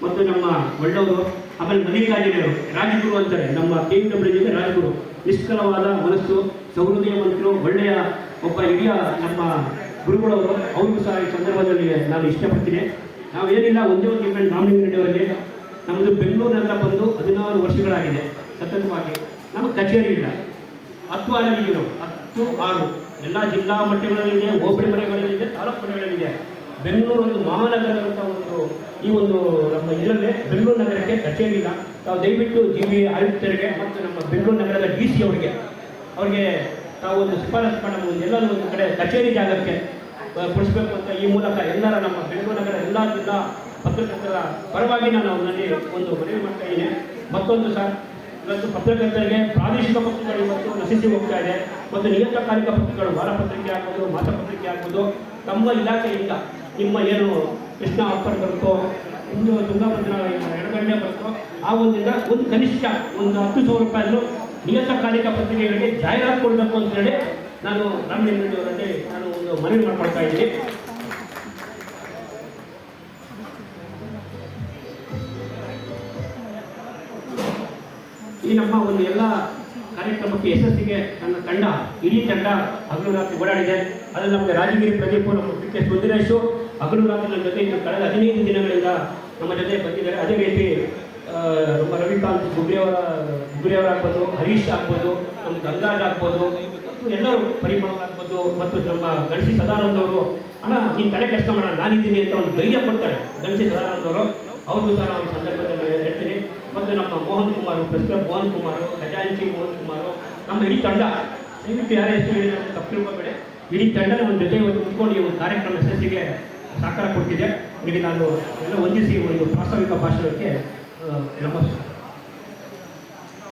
ಮತ್ತು ನಮ್ಮ ಒಳ್ಳೆಯವರು. ಆಮೇಲೆ ಮಲ್ಲಿಕಾರ್ಜುನರು ರಾಜಗುರು ಅಂತಾರೆ, ನಮ್ಮ KWJ ರಾಜಗುರು. ನಿಷ್ಕಲವಾದ ಮನಸ್ಸು, ಸಹೃದಯವಂತರು, ಒಳ್ಳೆಯ ಒಬ್ಬ ಹಿರಿಯ ನಮ್ಮ ಗುರುಗಳವರು. ಅವ್ರಿಗೂ ಸಹ ಈ ಸಂದರ್ಭದಲ್ಲಿ ನಾನು ಇಷ್ಟಪಡ್ತೀನಿ. ನಾವೇನಿಲ್ಲ, ಒಂದೇ ಒಂದು ಇವೆಂಟ್ ರಾಮಲಿಂಗರೆಡ್ಡಿಯವರಲ್ಲಿ ನಮ್ಮದು ಬೆಂಗಳೂರು ನಗರ ಬಂದು 16 ವರ್ಷಗಳಾಗಿದೆ ಸತತವಾಗಿ. ನಮಗೆ ಕಚೇರಿ ಇಲ್ಲ. 10 ವಾರ್ಡ್ಗಳಿವೆ ನಾವು, 10-6 ಎಲ್ಲ ಜಿಲ್ಲಾ ಮಟ್ಟಗಳಲ್ಲಿದೆ, ಹೋಬಳಿ ಮನೆಗಳಲ್ಲಿದೆ, ತಾಲೂಕು ಮನೆಗಳಲ್ಲಿದೆ. ಬೆಂಗಳೂರು ಒಂದು ಮಹಾನಗರ ಅಂತ ಈ ಒಂದು ನಮ್ಮ ಇದರಲ್ಲೇ ಬೆಂಗಳೂರು ನಗರಕ್ಕೆ ಕಚೇರಿ ಇಲ್ಲ. ತಾವು ದಯವಿಟ್ಟು GB ಆಯುಕ್ತರಿಗೆ ಮತ್ತು ನಮ್ಮ ಬೆಂಗಳೂರು ನಗರದ DC ಅವ್ರಿಗೆ ತಾವು ಒಂದು ಶಿಫಾರಸು ಮಾಡಬಹುದು, ಎಲ್ಲರೂ ಒಂದು ಕಡೆ ಕಚೇರಿ ಜಾಗಕ್ಕೆ ಕೊಡಿಸ್ಬೇಕು ಅಂತ ಈ ಮೂಲಕ ಎಲ್ಲರ ನಮ್ಮ ಬೆಂಗಳೂರು ನಗರ ಎಲ್ಲ ಜಿಲ್ಲಾ ಪತ್ರಕರ್ತರ ಪರವಾಗಿ ನಾನು ಅವರಲ್ಲಿ ಒಂದು ಮನವಿ ಮಾಡ್ತಾ ಇದ್ದೀನಿ. ಮತ್ತೊಂದು ಸರ್, ಇವತ್ತು ಪತ್ರಕರ್ತರಿಗೆ ಪ್ರಾದೇಶಿಕ ಪತ್ರಿಕೆಗಳು ಇವತ್ತು ನಶಿಸಿ ಹೋಗ್ತಾ ಇದೆ. ಮತ್ತು ನಿಯತಕಾಲಿಕ ಪತ್ರಿಕೆಗಳು, ವಾರಪತ್ರಿಕೆ ಆಗ್ಬೋದು, ಮಾಸಪತ್ರಿಕೆ ಆಗ್ಬೋದು, ತಮ್ಮ ಇಲಾಖೆಯಿಂದ ನಿಮ್ಮ ಏನು ಕೃಷ್ಣ ಆಫರ್ ಬರುತ್ತೋ, ಒಂದು ತುಂಗಭದ್ರಾ ಎಡಗಂಡೆ ಬರುತ್ತೋ, ಆ ಒಂದಿಂದ ಒಂದು ಕನಿಷ್ಠ ಒಂದು 10,000 ರೂಪಾಯಿ ನಿಯತಕಾಲಿಕ ಪತ್ರಿಕೆಗಳಿಗೆ ಜಾಹೀರಾತು ಕೊಡಬೇಕು ಅಂತ ಹೇಳಿ ನಾನು ರಾಮಲಿಂಗರೆಡ್ಡಿಯವರಲ್ಲಿ ನಾನು ಒಂದು ಮನವಿ ಮಾಡ್ಕೊಳ್ತಾ ಇದ್ದೀನಿ. ಈ ನಮ್ಮ ಒಂದು ಎಲ್ಲ ಕಾರ್ಯಕ್ರಮಕ್ಕೆ ಯಶಸ್ಸಿಗೆ ನನ್ನ ತಂಡ, ಇಡೀ ತಂಡ ಹಗಲು ರಾತ್ರಿ ಓಡಾಡಿದೆ. ಅದರಲ್ಲಿ ನಮಗೆ ರಾಜಗಿರಿ ಪ್ರದೀಪು, ನಮ್ಮ PK ಸುಂದರೇಶು ಹಗಲು ರಾತ್ರಿ ನನ್ನ ಜೊತೆ ಕಳೆದ 15 ದಿನಗಳಿಂದ ನಮ್ಮ ಜೊತೆ ಬಂದಿದ್ದಾರೆ. ಅದೇ ರೀತಿ ನಮ್ಮ ರವಿಕಾಂತ್ ಗುಗ್ರಿಯವರಾಗ್ಬೋದು, ಹರೀಶ್ ಆಗ್ಬೋದು, ನಮ್ಮ ಗಂಗಾಜ್ ಆಗ್ಬೋದು, ಮತ್ತು ಎಲ್ಲರೂ ಪರಿಮಳ ಆಗ್ಬೋದು, ಮತ್ತು ನಮ್ಮ ಗಣಸಿ ಸದಾನಂದ ಅವರು ಅಣ್ಣ ನೀನು ತಲೆ ಕೆಲಸ ಮಾಡೋಣ ನಾನಿದ್ದೀನಿ ಅಂತ ಒಂದು ಧೈರ್ಯ ಕೊಡ್ತಾರೆ ಗಣಸಿ ಸದಾನಂದ ಅವರು. ಅವ್ರಿಗೂ ಸಹ ನಾವು ಸಂದರ್ಭದಲ್ಲಿ ಹೇಳ್ತೀನಿ. ಮತ್ತು ನಮ್ಮ ಮೋಹನ್ ಕುಮಾರ್, ಪ್ರೆಸಿಡೆಂಟ್ ಮೋಹನ್ ಕುಮಾರ್, ಖಜಾಂಚಿ ಮೋಹನ್ ಕುಮಾರ್, ನಮ್ಮ ಇಡೀ ತಂಡ, ದಯವಿಟ್ಟು ಯಾರೇ ಹೆಸರು ಹೇಳಿ ನಮಗೆ ತಪ್ಪಿರುಬೇಡಿ. ಇಡೀ ತಂಡ ನಮ್ಮ ಜೊತೆ ಒಂದು ಕುತ್ಕೊಂಡು ಈ ಒಂದು ಕಾರ್ಯಕ್ರಮ ಯಶಸ್ಸಿಗೆ ಸಹಕಾರ ಕೊಡ್ತಿದೆ. ನಿಮಗೆ ನಾನು ಎಲ್ಲ ವಂದಿಸಿ ಒಂದು ಪ್ರಾಸ್ತಾವಿಕ ಭಾಷಣಕ್ಕೆ ನಮಸ್ಕಾರ.